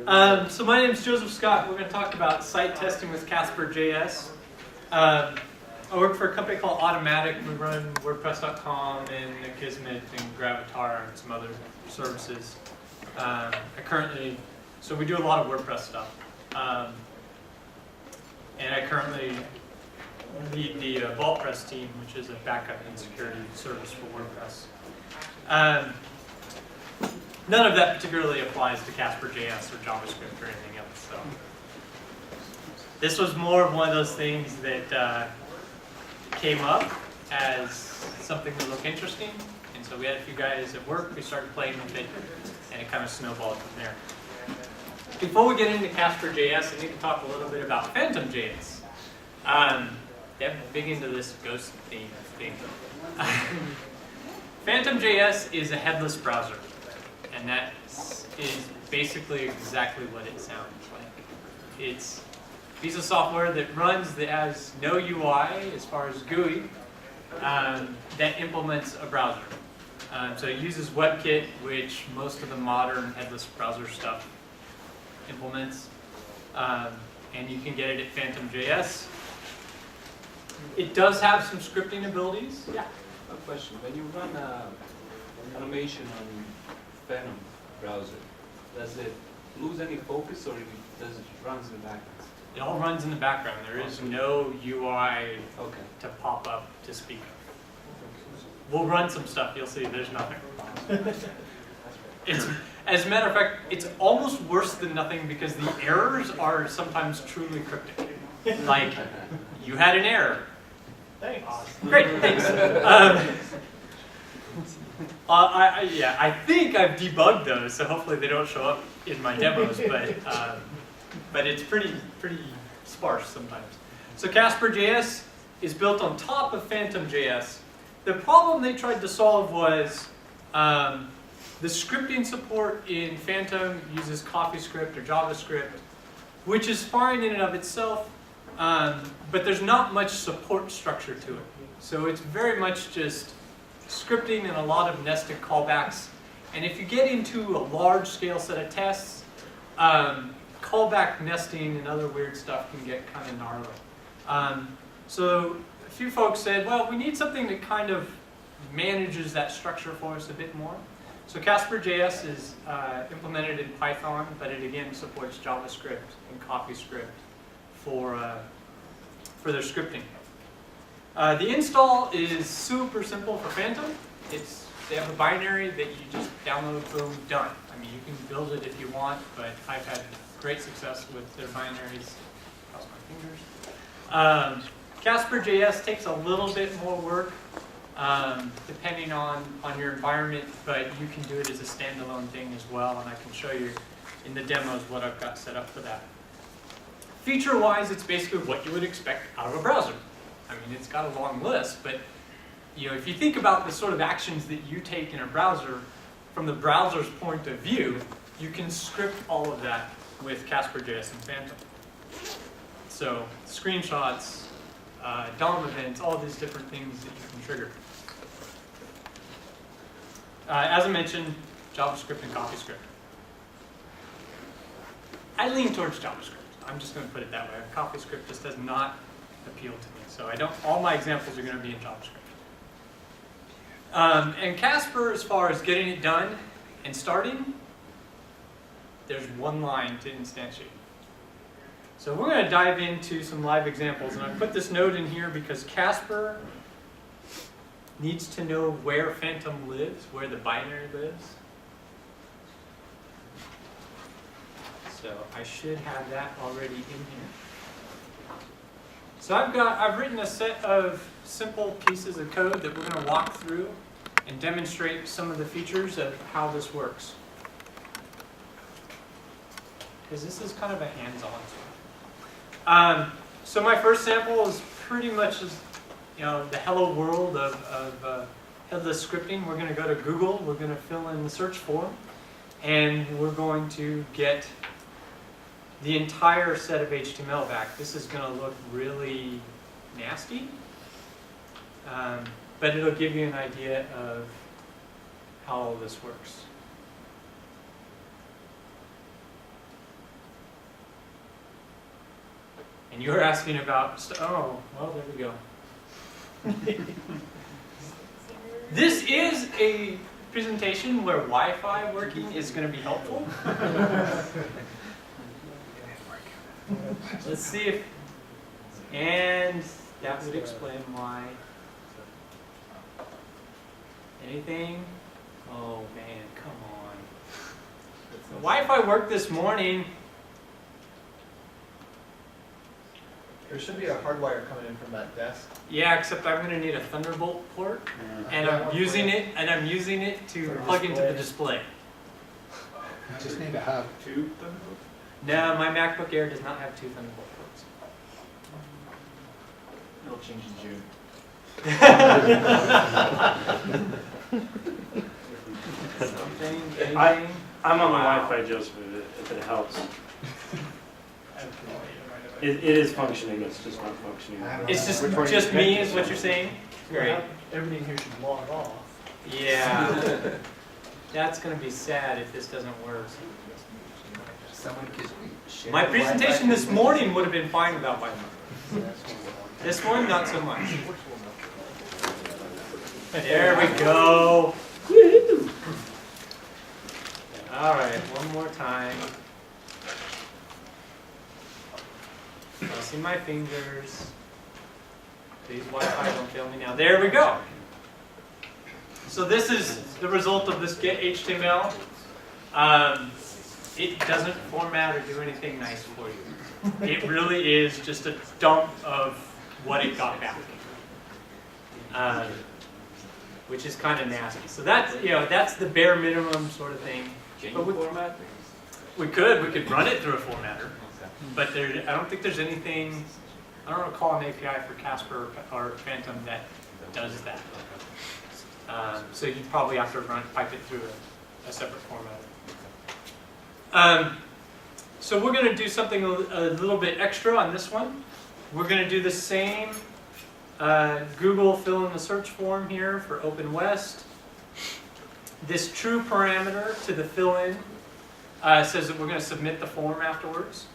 So my name is Joseph Scott. We're going to talk about site testing with CasperJS. I work for a company called Automatic. We run WordPress.com and Akismet and Gravatar and some other services. So we do a lot of WordPress stuff. And I currently lead the VaultPress team, which is a backup and security service for WordPress. None of that particularly applies to CasperJS or Javascript or anything else. So this was more of one of those things that came up as something that looked interesting. And so we had a few guys at work, we started playing with it, and it kind of snowballed from there. Before we get into CasperJS, I need to talk a little bit about PhantomJS. They're big into this ghost theme thing. PhantomJS is a headless browser. And that is basically exactly what it sounds like. It's a piece of software that runs that has no UI as far as GUI that implements a browser. So it uses WebKit, which most of the modern headless browser stuff implements. And you can get it at PhantomJS. It does have some scripting abilities. Yeah. A question. When you run animation on Phantom browser, does it lose any focus or does it run in the background? It all runs in the background. There is no UI Okay. to pop up to speak of. We'll run some stuff. You'll see there's nothing. As a matter of fact, it's almost worse than nothing because the errors are sometimes truly cryptic. Like, you had an error. Thanks. Great, thanks. I think I've debugged those, so hopefully they don't show up in my demos, but it's pretty sparse sometimes. So CasperJS is built on top of PhantomJS. The problem they tried to solve was the scripting support in Phantom uses CoffeeScript or JavaScript, which is fine in and of itself, but there's not much support structure to it. So it's very much just scripting and a lot of nested callbacks. And if you get into a large scale set of tests, callback nesting and other weird stuff can get kind of gnarly. So a few folks said, well, we need something that kind of manages that structure for us a bit more. So CasperJS is implemented in Python, but it again supports JavaScript and CoffeeScript for their scripting. The install is super simple for Phantom. They have a binary that you just download, boom, done. I mean, you can build it if you want, but I've had great success with their binaries. Cross my fingers. CasperJS takes a little bit more work, depending on your environment, but you can do it as a standalone thing as well, and I can show you in the demos what I've got set up for that. Feature-wise, it's basically what you would expect out of a browser. I mean, it's got a long list, but if you think about the sort of actions that you take in a browser, from the browser's point of view, you can script all of that with CasperJS and Phantom. So screenshots, DOM events, all these different things that you can trigger. As I mentioned, JavaScript and CoffeeScript. I lean towards JavaScript. I'm just going to put it that way. CoffeeScript just does not appeal to me. So all my examples are going to be in JavaScript. And Casper, as far as getting it done and starting, there's one line to instantiate. So we're going to dive into some live examples. And I put this note in here because Casper needs to know where Phantom lives, where the binary lives. So I should have that already in here. So I've written a set of simple pieces of code that we're going to walk through and demonstrate some of the features of how this works. Because this is kind of a hands-on tool. So my first sample is pretty much the hello world of headless scripting. We're going to go to Google, we're going to fill in the search form, and we're going to get the entire set of HTML back. This is going to look really nasty, but it'll give you an idea of how all this works. And you're asking about, oh, well, there we go. This is a presentation where Wi-Fi working is going to be helpful. Let's see if, and that would explain why. Anything? Oh man, come on. The Wi-Fi worked this morning. There should be a hard wire coming in from that desk. Yeah, except I'm going to need a Thunderbolt port, and I'm using it to plug into the display. You just need to have 2 Thunderbolts. No, my MacBook Air does not have 2 Thunderbolt ports. It'll change in June. Something, I'm anything? on my Wow. Wi-Fi, Joseph, if it helps. It is functioning, it's just not functioning. It's just We're trying to me connect is to what you're saying? Great. Everything here should log off. Yeah. That's going to be sad if this doesn't work. Someone could share My the presentation Wi-Fi. this morning would have been fine without Wi-Fi. This one, not so much. There we go. All right, one more time. Crossing my fingers. Please, Wi-Fi, don't fail me now. There we go. So this is the result of this get HTML. It doesn't format or do anything nice for you. It really is just a dump of what it got back, which is kind of nasty. So that's that's the bare minimum sort of thing. Can But you format? We could run it through a formatter, but I don't think there's anything. I don't recall an API for Casper or Phantom that does that. So you probably have to pipe it through a separate format. So we're going to do something a little bit extra on this one. We're going to do the same Google fill in the search form here for OpenWest. This true parameter to the fill in says that we're going to submit the form afterwards.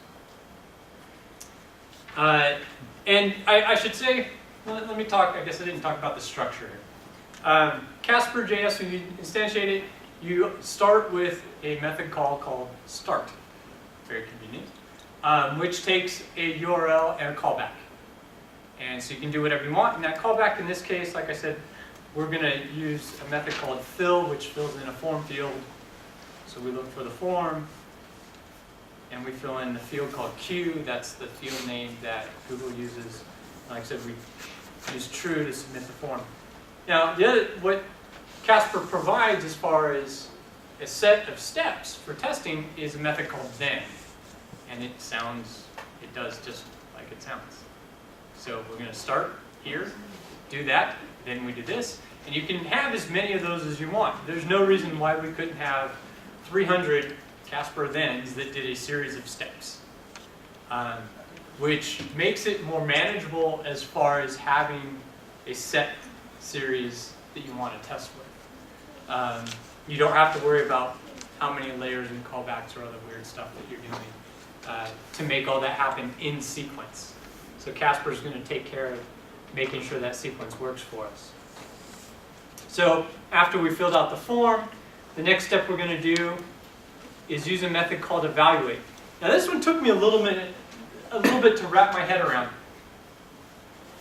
And I should say, let me talk, I guess I didn't talk about the structure here. CasperJS, when you instantiate it, you start with a method call called start. Very convenient. Which takes a URL and a callback. And so you can do whatever you want. And that callback in this case, like I said, we're going to use a method called fill, which fills in a form field. So we look for the form, and we fill in the field called Q. That's the field name that Google uses. Like I said, we use true to submit the form. Now, what Casper provides as far as a set of steps for testing is a method called then. And it does just like it sounds. So we're going to start here, do that, then we do this. And you can have as many of those as you want. There's no reason why we couldn't have 300 Casper thens that did a series of steps, which makes it more manageable as far as having a set series that you want to test with. You don't have to worry about how many layers and callbacks or other weird stuff that you're doing to make all that happen in sequence. So Casper is going to take care of making sure that sequence works for us. So after we filled out the form, the next step we're going to do is use a method called evaluate. Now this one took me a little bit to wrap my head around.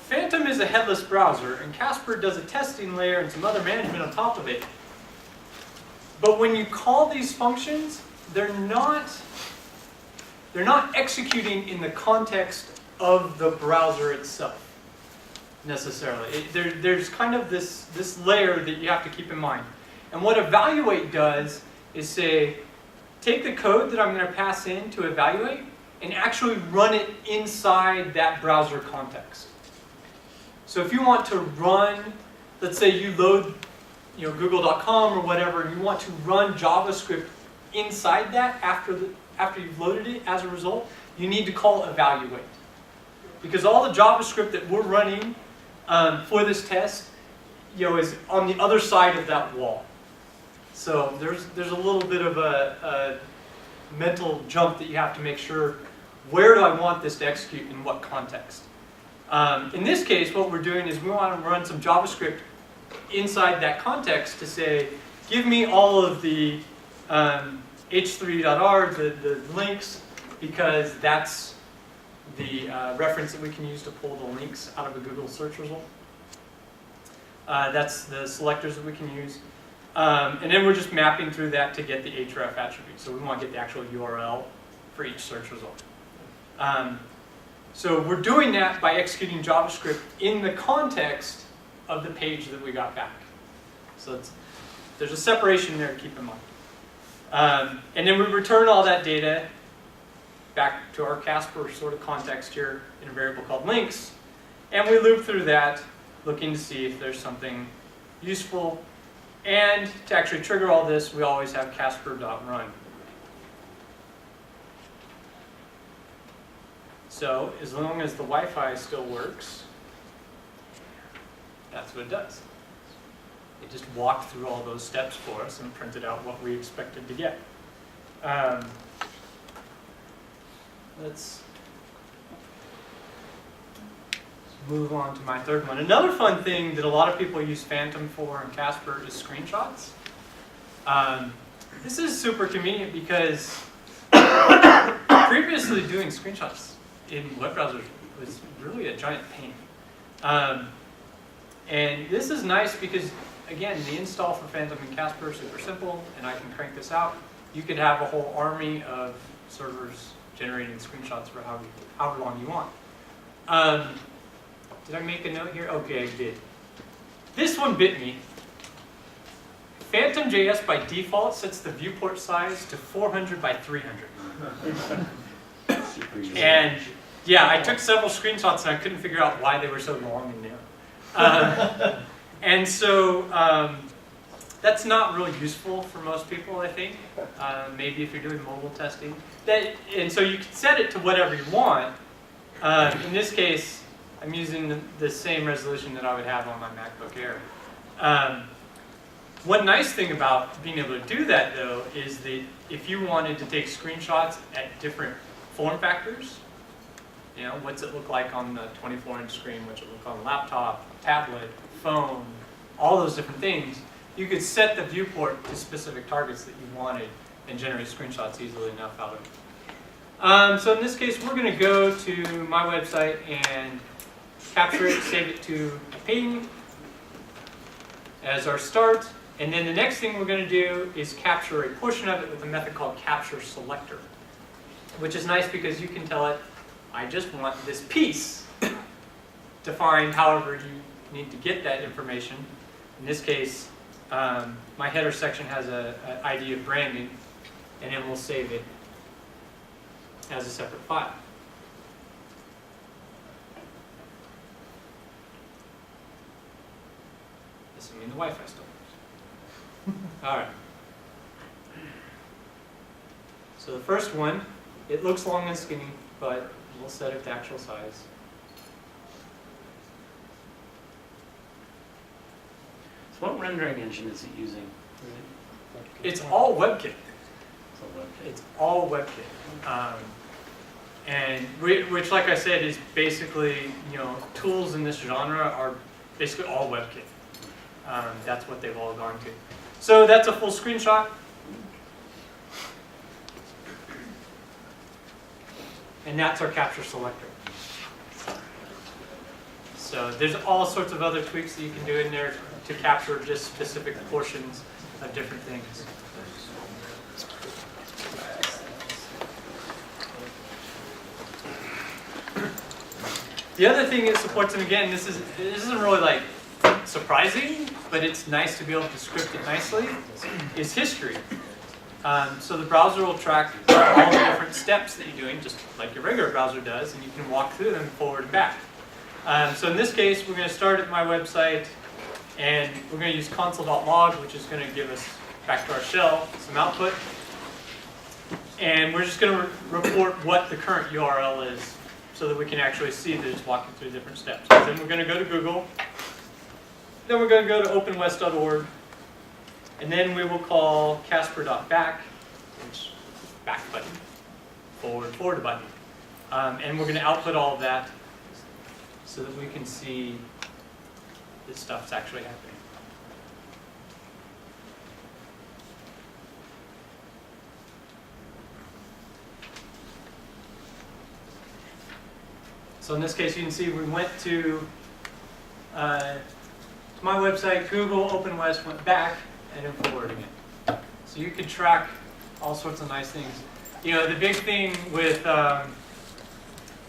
Phantom is a headless browser, and Casper does a testing layer and some other management on top of it. But when you call these functions, they're not executing in the context of the browser itself, necessarily. There's kind of this layer that you have to keep in mind. And what evaluate does is say, take the code that I'm going to pass in to evaluate and actually run it inside that browser context. So if you want to run, let's say you load google.com or whatever, and you want to run JavaScript inside that after you've loaded it as a result, you need to call evaluate. Because all the JavaScript that we're running for this test is on the other side of that wall. So there's a little bit of a mental jump that you have to make sure where do I want this to execute in what context. In this case, what we're doing is we want to run some JavaScript inside that context to say, give me all of the h3.r, the links, because that's the reference that we can use to pull the links out of a Google search result. That's the selectors that we can use. And then we're just mapping through that to get the href attribute. So we want to get the actual URL for each search result. So we're doing that by executing JavaScript in the context of the page that we got back. So there's a separation there to keep in mind. And then we return all that data back to our Casper sort of context here in a variable called links. And we loop through that, looking to see if there's something useful. And to actually trigger all this, we always have Casper.run. So as long as the Wi-Fi still works, that's what it does. It just walked through all those steps for us and printed out what we expected to get. Let's move on to my third one. Another fun thing that a lot of people use Phantom for in Casper is screenshots. This is super convenient because previously doing screenshots in web browsers was really a giant pain. And this is nice because, again, the install for Phantom and Casper is super simple, and I can crank this out. You could have a whole army of servers generating screenshots for however long you want. Did I make a note here? Okay, I did. This one bit me. PhantomJS by default sets the viewport size to 400 by 300. And yeah, I took several screenshots and I couldn't figure out why they were so long and narrow. And so that's not really useful for most people, I think. Maybe if you're doing mobile testing. And so you can set it to whatever you want. In this case, I'm using the same resolution that I would have on my MacBook Air. One nice thing about being able to do that, though, is that if you wanted to take screenshots at different form factors, you know, what's it look like on the 24-inch screen, what's it look on a laptop, tablet, phone, all those different things, you could set the viewport to specific targets that you wanted and generate screenshots easily enough out of it. So in this case, we're going to go to my website and capture it, save it to a ping as our start. And then the next thing we're going to do is capture a portion of it with a method called captureSelector, which is nice because you can tell it, I just want this piece defined however you need to get that information. In this case, my header section has an ID of branding, and then we'll save it as a separate file. Assuming the Wi-Fi still works. All right. So the first one, it looks long and skinny, but we'll set it to actual size. So what rendering engine is it using? It's all WebKit. It's all WebKit. It's all WebKit. And which, like I said, is basically, you know, tools in this genre are basically all WebKit. That's what they've all gone to. So that's a full screenshot. And that's our captureSelector. So there's all sorts of other tweaks that you can do in there to capture just specific portions of different things. The other thing it supports, and again, this isn't really like surprising, but it's nice to be able to script it nicely, is history. So the browser will track all the different steps that you're doing, just like your regular browser does, and you can walk through them forward and back. So in this case, we're going to start at my website, and we're going to use console.log, which is going to give us, back to our shell, some output. And we're just going to report what the current URL is, so that we can actually see that it's walking through different steps. Then we're going to go to Google. Then we're going to go to openwest.org. And then we will call casper.back, which back button, forward button. And we're going to output all of that so that we can see this stuff's actually happening. So in this case, you can see we went to my website, Google, OpenWest, went back, and then forwarding it. So you could track all sorts of nice things. You know, the big thing with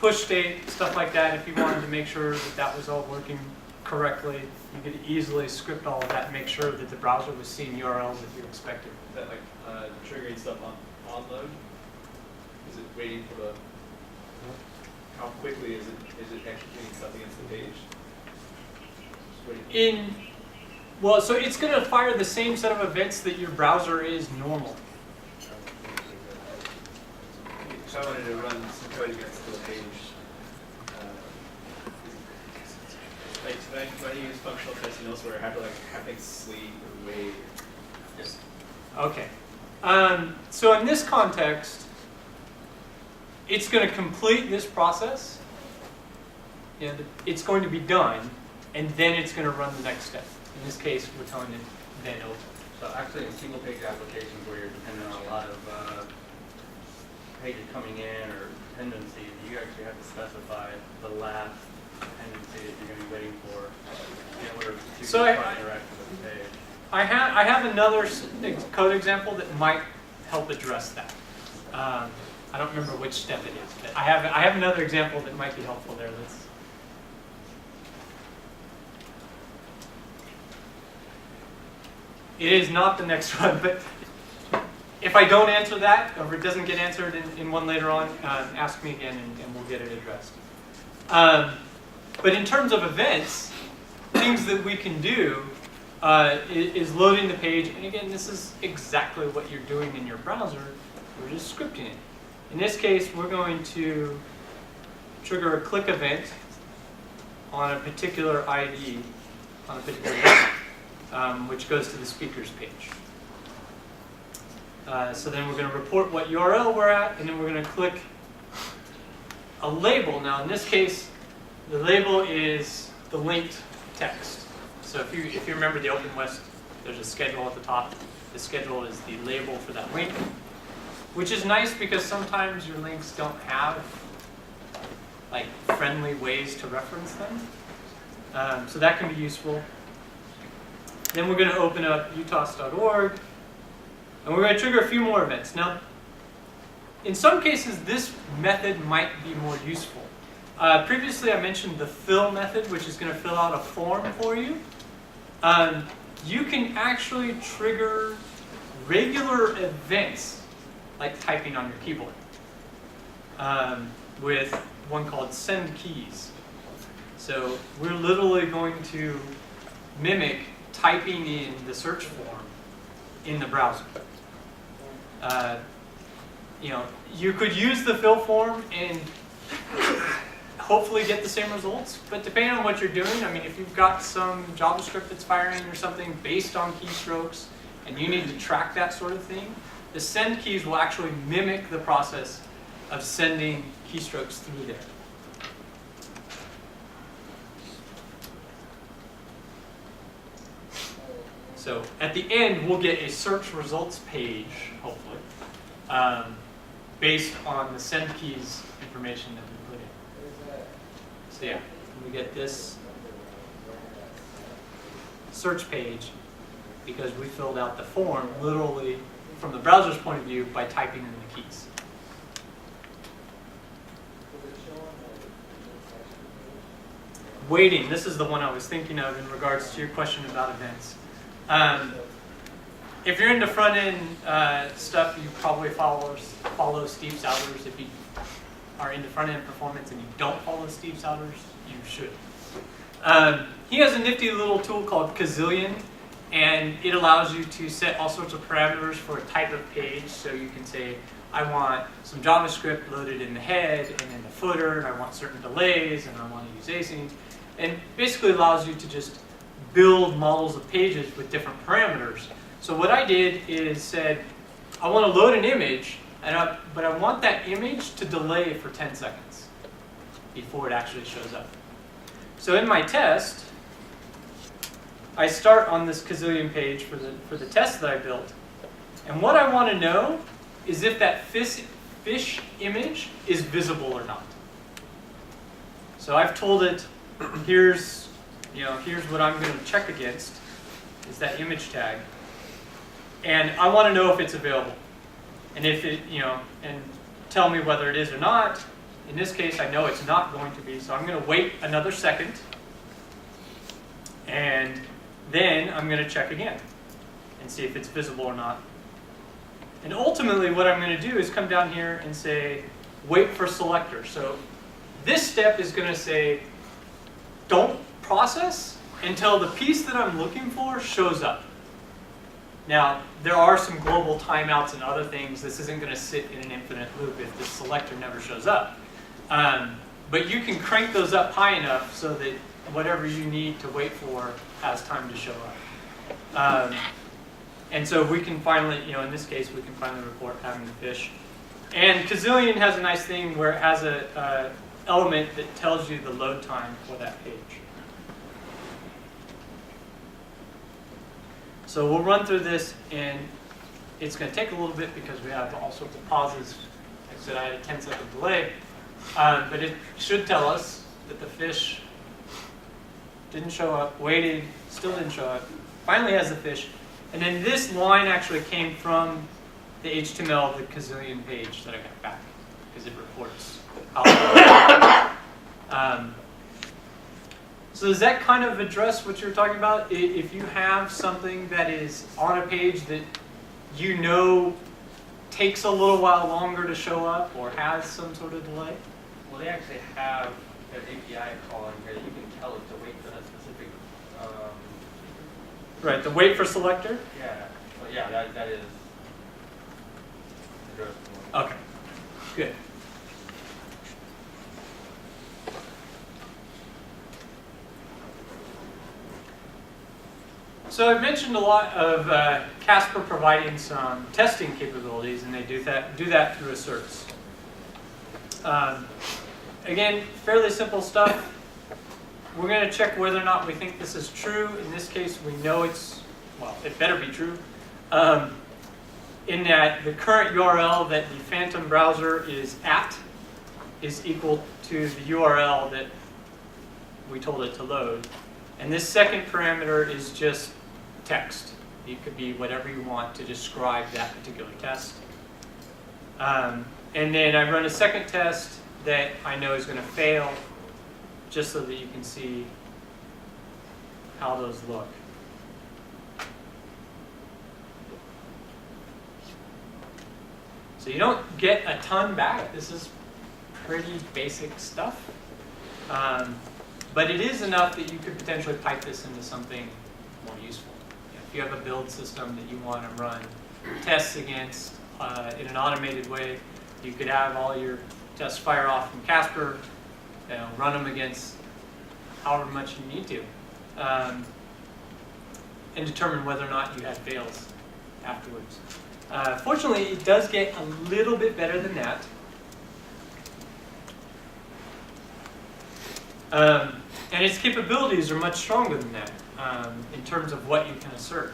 push state, stuff like that, if you wanted to make sure that that was all working correctly, you could easily script all of that and make sure that the browser was seeing URLs that you expected. Is that like triggering stuff on load? Is it waiting for the? How quickly is it executing stuff against the page? Just waiting. Well, so it's going to fire the same set of events that your browser is normal. So I wanted to run some code against the page. Like when I use functional testing elsewhere, I have to like have things sleep or wait. Just Okay. So in this context, it's going to complete this process. You know, it's going to be done, and then it's going to run the next step. In this case, we're telling it then open. So actually in single page applications where you're dependent on a lot of pages coming in or dependencies, you actually have to specify the last dependency that you're going to be waiting for in order to start interacting with the page. I have another code example that might help address that. I don't remember which step it is, but I have another example that might be helpful there. It is not the next one, but if I don't answer that, or if it doesn't get answered in one later on, ask me again and we'll get it addressed. But in terms of events, things that we can do is loading the page. And again, this is exactly what you're doing in your browser. We're just scripting it. In this case, we're going to trigger a click event on a particular ID, on a particular event, which goes to the speakers page. So then we're going to report what URL we're at, and then we're going to click a label. Now in this case, the label is the linked text. So if you remember the OpenWest, there's a schedule at the top. The schedule is the label for that link, which is nice because sometimes your links don't have like friendly ways to reference them. So that can be useful. Then we're going to open up utos.org, and we're going to trigger a few more events. Now, in some cases, this method might be more useful. Previously, I mentioned the fill method, which is going to fill out a form for you. You can actually trigger regular events, like typing on your keyboard, with one called send keys. So we're literally going to mimic typing in the search form in the browser. You could use the fill form and hopefully get the same results, but depending on what you're doing, I mean, if you've got some JavaScript that's firing or something based on keystrokes and you need to track that sort of thing, the send keys will actually mimic the process of sending keystrokes through there. So at the end, we'll get a search results page, hopefully, based on the send keys information that we put in. So yeah, we get this search page because we filled out the form literally from the browser's point of view by typing in the keys. Waiting, this is the one I was thinking of in regards to your question about events. If you're into front-end stuff, you probably follow Steve Souders. If you are into front-end performance and you don't follow Steve Souders, you should. He has a nifty little tool called Kazillion, and it allows you to set all sorts of parameters for a type of page. So you can say, I want some JavaScript loaded in the head and in the footer, and I want certain delays, and I want to use async. And basically allows you to just build models of pages with different parameters. So what I did is said, I want to load an image, but I want that image to delay for 10 seconds before it actually shows up. So in my test, I start on this kazillion page for the test that I built. And what I want to know is if that fish image is visible or not. So I've told it, here's what I'm going to check against, is that image tag. And I want to know if it's available. And if it, and tell me whether it is or not. In this case, I know it's not going to be, so I'm going to wait another second. And then I'm going to check again and see if it's visible or not. And ultimately, what I'm going to do is come down here and say, wait for selector. So this step is going to say, don't process until the piece that I'm looking for shows up. Now, there are some global timeouts and other things. This isn't going to sit in an infinite loop if the selector never shows up. But you can crank those up high enough so that whatever you need to wait for has time to show up. And so we can finally, in this case, we can finally report having the fish. And Kazillion has a nice thing where it has a element that tells you the load time for that page. So we'll run through this, and it's going to take a little bit because we have all sorts of pauses. Like I said, I had a 10-second delay. But it should tell us that the fish didn't show up, waited, still didn't show up, finally has the fish. And then this line actually came from the HTML of the Kazillion page that I got back, because it reports how. So does that kind of address what you're talking about? If you have something that is on a page that you know takes a little while longer to show up or has some sort of delay? Well, they actually have an API call in here that you can tell it to wait for that specific. Right, the wait for selector? Yeah, well, yeah, that is addressed. Okay, good. So I've mentioned a lot of Casper providing some testing capabilities, and they do that through asserts. Again, fairly simple stuff. We're going to check whether or not we think this is true. In this case, we know it better be true. In that the current URL that the Phantom browser is at is equal to the URL that we told it to load. And this second parameter is just text. It could be whatever you want to describe that particular test. And then I run a second test that I know is going to fail, just so that you can see how those look. So you don't get a ton back. This is pretty basic stuff. But it is enough that you could potentially pipe this into something more useful. If you have a build system that you want to run tests against in an automated way, you could have all your tests fire off from Casper, run them against however much you need to, and determine whether or not you had fails afterwards. Fortunately, it does get a little bit better than that. And its capabilities are much stronger than that in terms of what you can assert.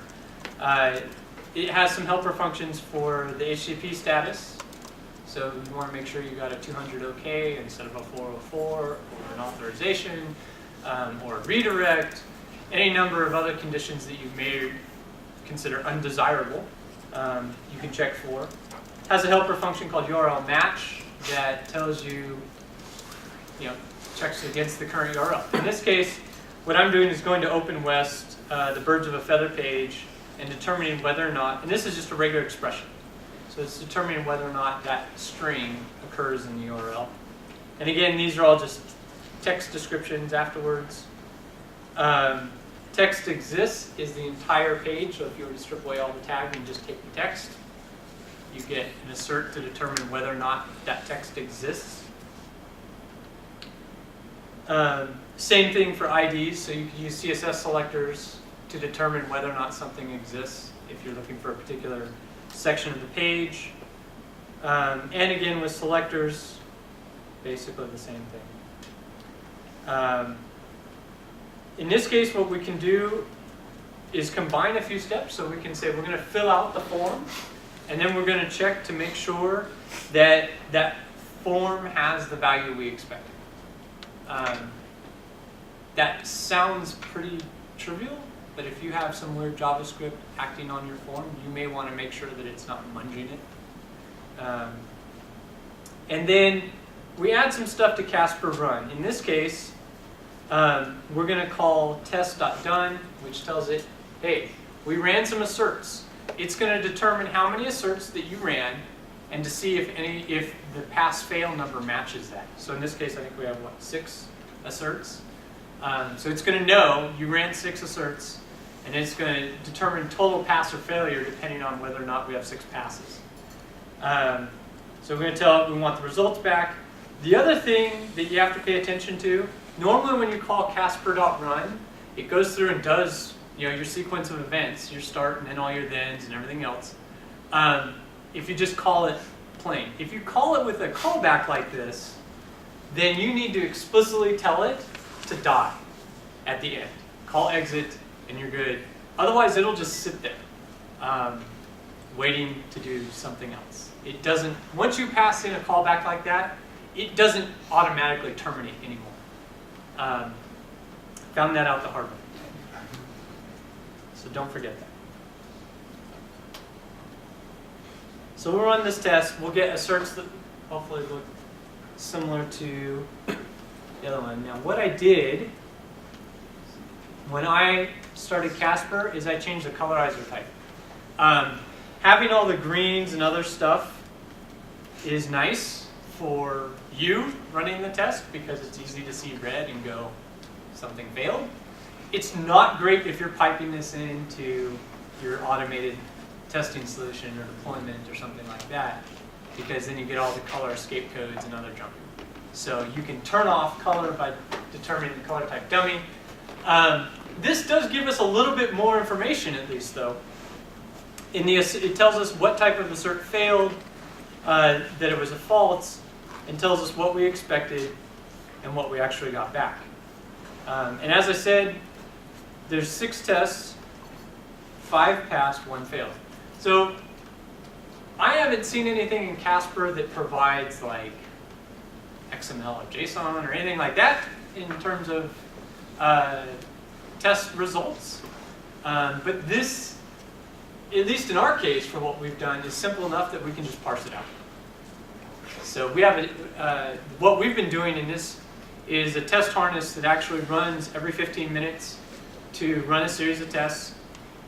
It has some helper functions for the HTTP status. So you want to make sure you got a 200 OK instead of a 404, or an authorization, or a redirect, any number of other conditions that you may consider undesirable. You can check for. It has a helper function called URL match that tells you, checks against the current URL. In this case, what I'm doing is going to OpenWest, the birds of a feather page, and determining whether or not, and this is just a regular expression, so it's determining whether or not that string occurs in the URL. And again, these are all just text descriptions afterwards. Text exists is the entire page, so if you were to strip away all the tags and just take the text, you get an assert to determine whether or not that text exists. Same thing for IDs, so you can use CSS selectors to determine whether or not something exists if you're looking for a particular section of the page. And again, with selectors, basically the same thing. In this case, what we can do is combine a few steps. So we can say we're going to fill out the form, and then we're going to check to make sure that that form has the value we expected. That sounds pretty trivial, but if you have some weird JavaScript acting on your form, you may want to make sure that it's not munging it. And then we add some stuff to Casper run. In this case, we're going to call test.done, which tells it, hey, we ran some asserts. It's going to determine how many asserts that you ran and to see if the pass-fail number matches that. So in this case, I think we have, what, 6 asserts? So it's going to know you ran 6 asserts, and it's going to determine total pass or failure depending on whether or not we have 6 passes. So we're going to tell it we want the results back. The other thing that you have to pay attention to, normally when you call casper.run, it goes through and does your sequence of events, your start and then all your thens and everything else. If you just call it plain. If you call it with a callback like this, then you need to explicitly tell it to die at the end. Call exit and you're good. Otherwise, it'll just sit there, waiting to do something else. It doesn't, once you pass in a callback like that, it doesn't automatically terminate anymore. Found that out the hard way. So don't forget that. So we'll run this test. We'll get asserts that hopefully look similar to the other one. Now what I did when I started Casper is I changed the colorizer type. Having all the greens and other stuff is nice for you running the test because it's easy to see red and go, something failed. It's not great if you're piping this into your automated testing solution or deployment or something like that, because then you get all the color escape codes and other junk. So you can turn off color by determining the color type dummy. This does give us a little bit more information at least though. It tells us what type of assert failed, that it was a false, and tells us what we expected and what we actually got back. And as I said, there's 6 tests, 5 passed, 1 failed. So I haven't seen anything in Casper that provides like XML or JSON or anything like that in terms of test results. But this, at least in our case, for what we've done, is simple enough that we can just parse it out. So we have what we've been doing in this is a test harness that actually runs every 15 minutes to run a series of tests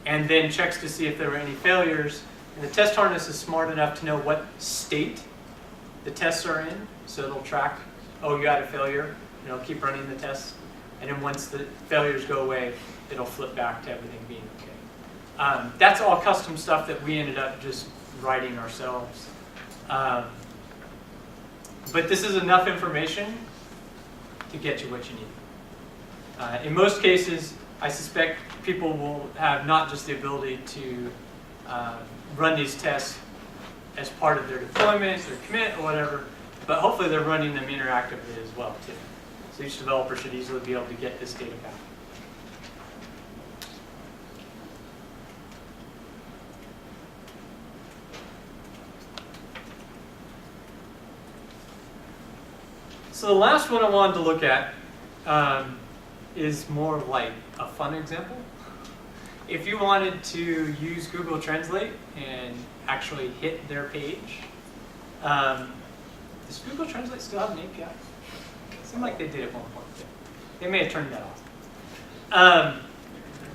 and then checks to see if there were any failures. And the test harness is smart enough to know what state the tests are in. So it'll track, oh, you had a failure, and it'll keep running the tests. And then once the failures go away, it'll flip back to everything being okay. That's all custom stuff that we ended up just writing ourselves. But this is enough information to get you what you need. In most cases, I suspect people will have not just the ability to run these tests as part of their deployment, their commit, or whatever, but hopefully they're running them interactively as well, too. So each developer should easily be able to get this data back. So the last one I wanted to look at is more like a fun example. If you wanted to use Google Translate and actually hit their page, does Google Translate still have an API? It seemed like they did at one point. They may have turned that off.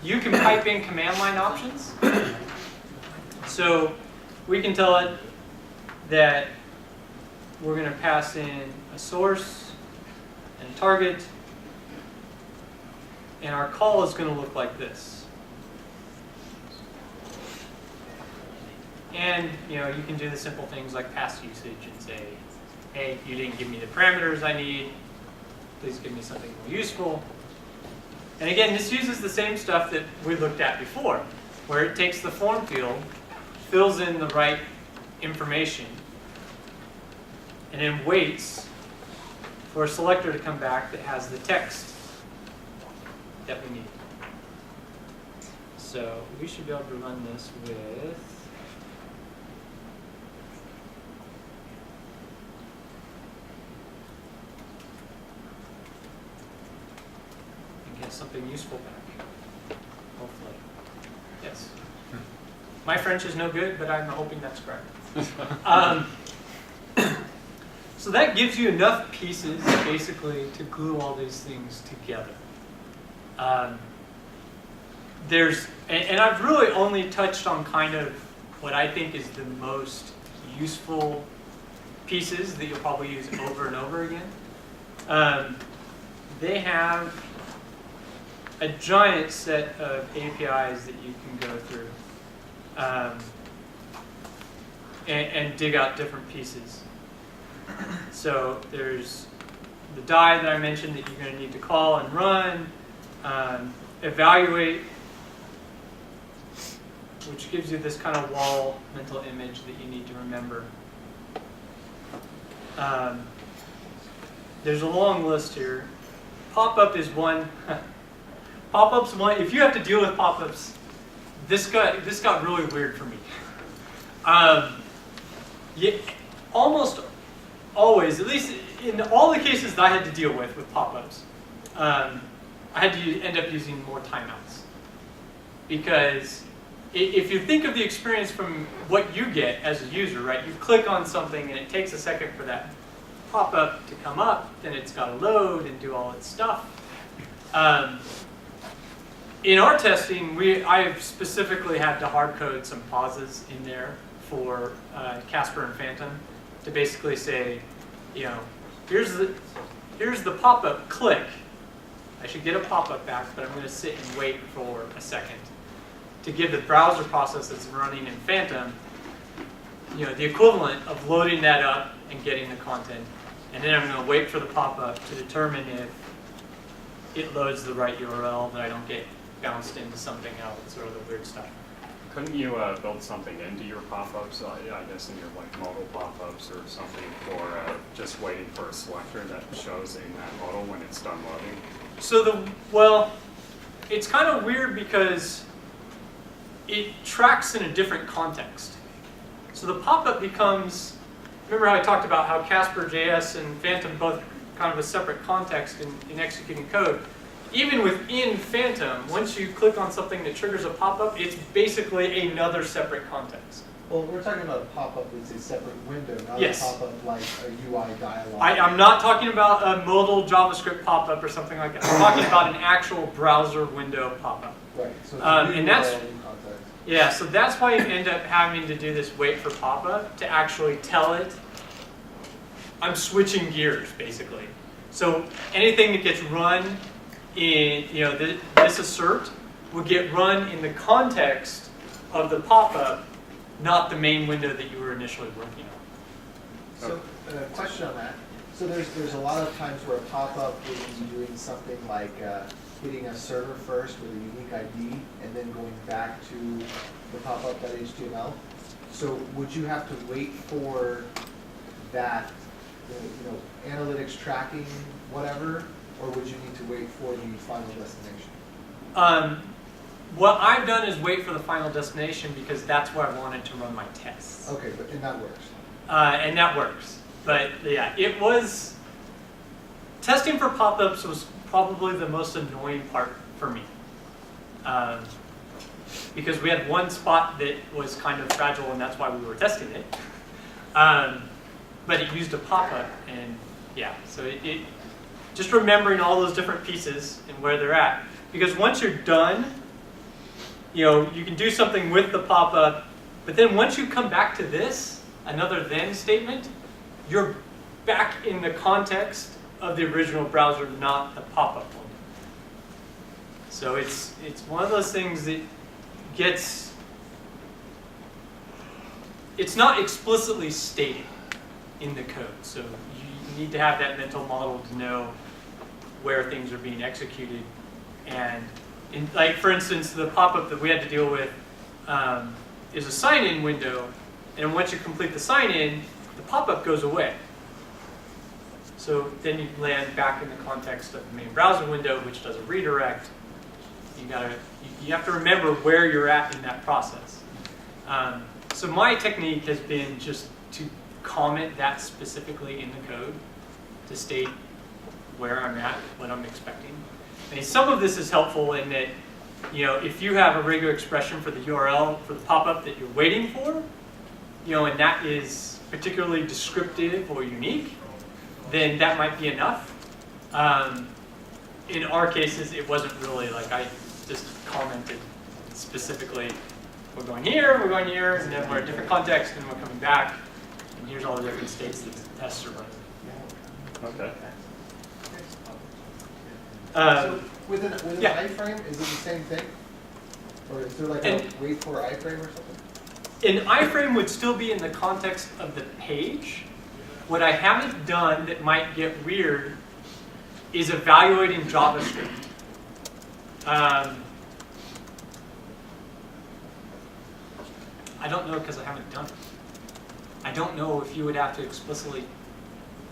You can pipe in command line options. So we can tell it that we're going to pass in a source and a target, and our call is going to look like this. And you can do the simple things like pass usage and say, hey, you didn't give me the parameters I need. Please give me something more useful. And again, this uses the same stuff that we looked at before, where it takes the form field, fills in the right information, and then waits for a selector to come back that has the text that we need. So we should be able to run this with and get something useful back, hopefully. Yes. My French is no good, but I'm hoping that's correct. So that gives you enough pieces, basically, to glue all these things together. And I've really only touched on kind of what I think is the most useful pieces that you'll probably use over and over again. They have a giant set of APIs that you can go through and dig out different pieces. So there's the die that I mentioned that you're going to need to call and run, evaluate, which gives you this kind of wall mental image that you need to remember. There's a long list here. Pop-up is one. Pop-up's one. If you have to deal with pop-ups, this got really weird for me. Almost always, at least in all the cases that I had to deal with pop-ups, I had to end up using more timeouts. Because if you think of the experience from what you get as a user, right? You click on something and it takes a second for that pop-up to come up, then it's got to load and do all its stuff. In our testing, I've specifically had to hard code some pauses in there for Casper and Phantom to basically say, here's the pop-up, click. I should get a pop-up back, but I'm going to sit and wait for a second to give the browser process that's running in Phantom, the equivalent of loading that up and getting the content. And then I'm going to wait for the pop-up to determine if it loads the right URL, that I don't get bounced into something else or the weird stuff. Couldn't you build something into your pop-ups, I guess in your modal pop-ups or something for just waiting for a selector that shows in that modal when it's done loading? So it's kind of weird because it tracks in a different context. So the pop-up becomes, remember how I talked about how CasperJS and Phantom both kind of a separate context in executing code. Even within Phantom, once you click on something that triggers a pop-up, it's basically another separate context. Well, we're talking about a pop-up that's a separate window, not Yes. a pop-up like a UI dialog. I'm not talking about a modal JavaScript pop-up or something like that. I'm talking about an actual browser window pop-up. Right, so it's And that's- in context. Yeah, so that's why you end up having to do this wait for pop-up to actually tell it, I'm switching gears, basically. So anything that gets run in, this assert would get run in the context of the pop-up, not the main window that you were initially working on. So, question on that. So there's a lot of times where a pop-up would be doing something like hitting a server first with a unique ID and then going back to the popup.html. So would you have to wait for that, analytics tracking, whatever, or would you need to wait for the final destination? What I've done is wait for the final destination because that's where I wanted to run my tests. Okay, and that works. And that works. But yeah, testing for pop-ups was probably the most annoying part for me. Because we had one spot that was kind of fragile and that's why we were testing it. But it used a pop-up and so it just remembering all those different pieces and where they're at. Because once you're done, you can do something with the pop-up, but then once you come back to this, another then statement, you're back in the context of the original browser, not the pop-up one. So it's one of those things that it's not explicitly stated in the code. So you need to have that mental model to know where things are being executed. And for instance, the pop-up that we had to deal with is a sign-in window. And once you complete the sign-in, the pop-up goes away. So then you land back in the context of the main browser window, which does a redirect. You have to remember where you're at in that process. So my technique has been just to comment that specifically in the code to state where I'm at, what I'm expecting. And some of this is helpful in that, if you have a regular expression for the URL for the pop-up that you're waiting for, and that is particularly descriptive or unique, then that might be enough. In our cases, it wasn't really like I just commented specifically, we're going here, and then we're in a different context, and we're coming back, and here's all the different states that the tests are running. Okay. So within yeah. an iframe, is it the same thing? Or is there like a wait for iframe or something? An iframe would still be in the context of the page. What I haven't done that might get weird is evaluating JavaScript. I don't know because I haven't done it. I don't know if you would have to explicitly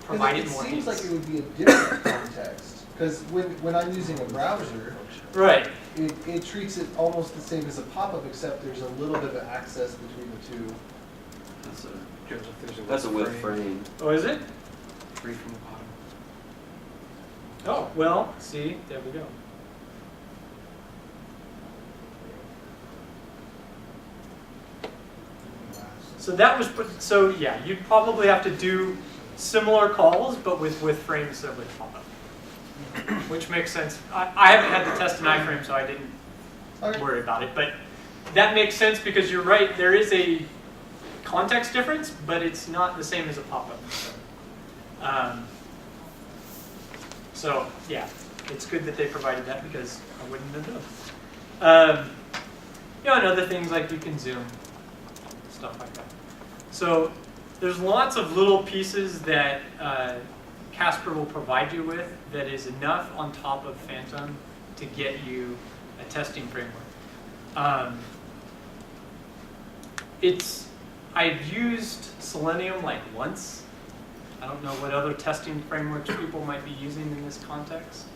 provide it more. It seems like it would be a different context. Because when I'm using a browser, right, it treats it almost the same as a pop-up, except there's a little bit of access between the two. That's a with frame. Oh, is it? Free from the bottom. Oh, well, see, there we go. So that was, so yeah, you'd probably have to do similar calls, but with frames instead of with pop-up. Which makes sense. I haven't had to test an iframe, so I didn't worry about it. But that makes sense because you're right. There is a context difference, but it's not the same as a pop-up. So yeah, it's good that they provided that because I wouldn't have known. And other things like you can zoom, stuff like that. So there's lots of little pieces that Casper will provide you with that is enough on top of Phantom to get you a testing framework. I've used Selenium like once. I don't know what other testing frameworks people might be using in this context.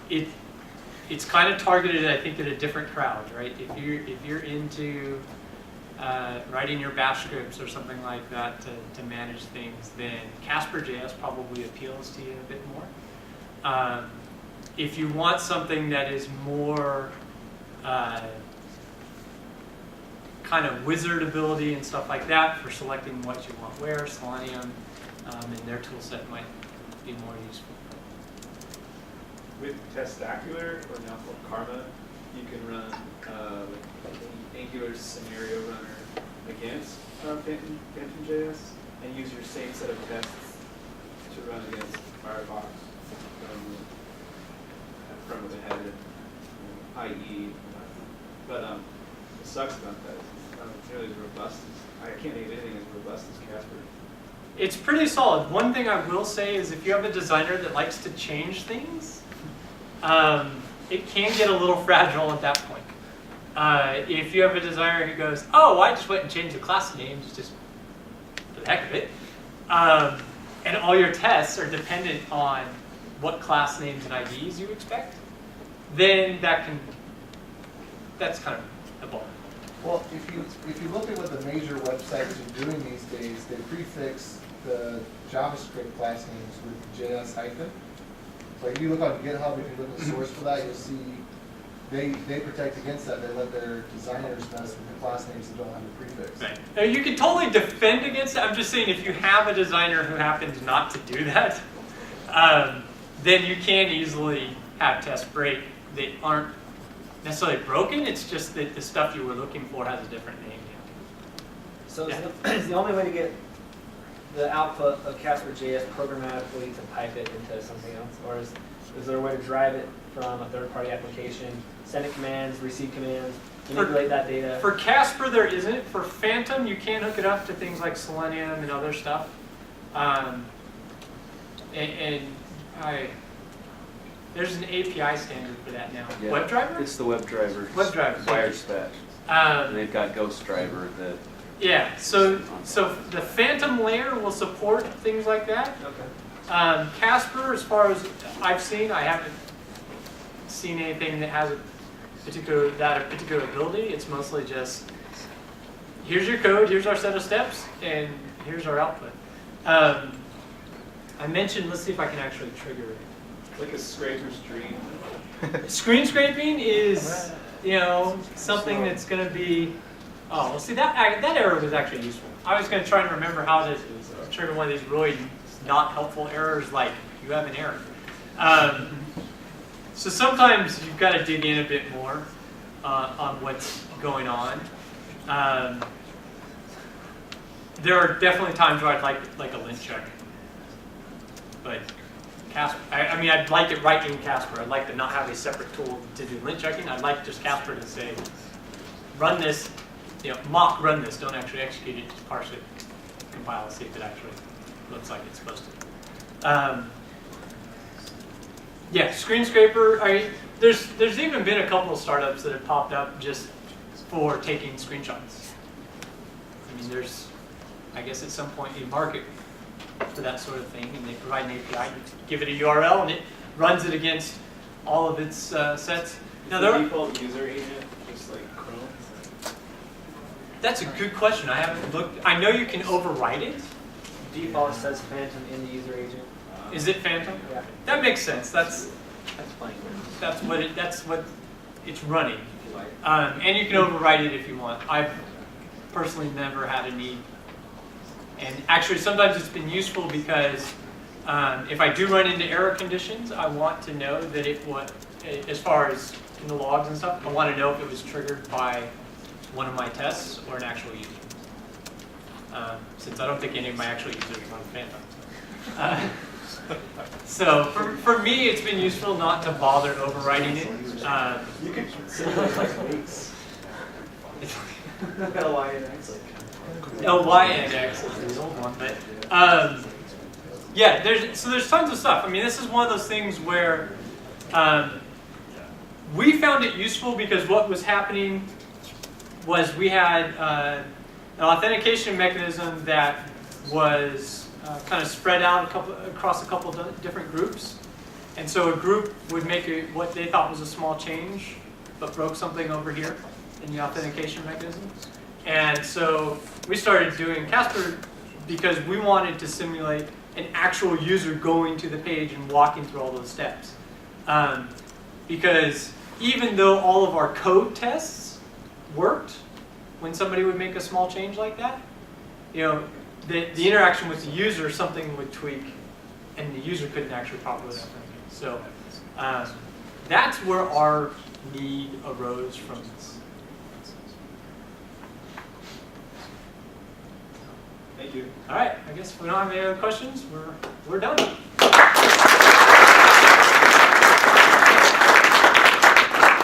It's kind of targeted, I think, at a different crowd, right? If you're into writing your bash scripts or something like that to manage things, then CasperJS probably appeals to you a bit more. If you want something that is more kind of wizard ability and stuff like that for selecting what you want where, Selenium and their tool set might be more useful. With Testacular, or now called Karma, you can run like Angular scenario runner against PhantomJS and use your same set of tests to run against Firefox from the header, IE. But it sucks about that. It's not nearly as robust as, I can't think of anything as robust as Casper. It's pretty solid. One thing I will say is if you have a designer that likes to change things, it can get a little fragile at that point. If you have a designer who goes, oh, I just went and changed the class names just for the heck of it, and all your tests are dependent on what class names and IDs you expect, then that's kind of a bummer. Well, if you look at what the major websites are doing these days, they prefix the JavaScript class names with JS hyphen. So if you look on GitHub, if you look at the source for that, you'll see they protect against that. They let their designers mess with the class names that don't have a prefix. Right. Now, you can totally defend against it. I'm just saying if you have a designer who happens not to do that, then you can easily have tests break that aren't necessarily broken. It's just that the stuff you were looking for has a different name. So is the only way to get the output of CasperJS programmatically to pipe it into something else? Or is there a way to drive it from a third-party application, send it commands, receive commands, manipulate that data? For Casper, there isn't. For Phantom, you can hook it up to things like Selenium and other stuff. There's an API standard for that now. Yeah, WebDriver? It's the WebDriver. WebDriver. Wirespat. And they've got Ghost Driver that Yeah, so the Phantom layer will support things like that. Okay. Casper, as far as I've seen, I haven't seen anything that has a particular ability. It's mostly just, here's your code, here's our set of steps, and here's our output. I mentioned, let's see if I can actually trigger it. Like a scraper's dream. Screen scraping is, something that's going to be. Oh, well, see that error was actually useful. I was going to try and remember how to trigger one of these really not helpful errors, like you have an error. So sometimes you've got to dig in a bit more on what's going on. There are definitely times where I'd like a lint check, but Casper. I mean, I'd like it right in Casper. I'd like to not have a separate tool to do lint checking. I'd like just Casper to say, run this, mock run this. Don't actually execute it. Just parse it, compile it, see if it actually looks like it's supposed to. Yeah, screen scraper. There's even been a couple of startups that have popped up just for taking screenshots. I mean, I guess at some point you market for that sort of thing, and they provide an API. You give it a URL, and it runs it against all of its sets. Now, The default user agent, just like Chrome. That's a good question. I haven't looked. I know you can overwrite it. Default says Phantom in the user agent. Is it Phantom? Yeah. That makes sense. That's Plain. that's what it's running. And you can overwrite it if you want. I've personally never had a need. And actually, sometimes it's been useful because if I do run into error conditions, I want to know that as far as in the logs and stuff, I want to know if it was triggered by one of my tests or an actual user. Since I don't think any of my actual users run Phantom. So for me, it's been useful not to bother overwriting it. You can send those like links. LYNX. LYNX is the old one, but yeah, there's tons of stuff. I mean, this is one of those things where we found it useful because what was happening was we had an authentication mechanism that was kind of spread out across a couple of different groups. And so a group would make what they thought was a small change, but broke something over here in the authentication mechanism. And so we started doing Casper because we wanted to simulate an actual user going to the page and walking through all those steps. Because even though all of our code tests worked, when somebody would make a small change like that, the interaction with the user, something would tweak, and the user couldn't actually properly authenticate. So that's where our need arose from this. Thank you. All right, I guess if we don't have any other questions, we're done.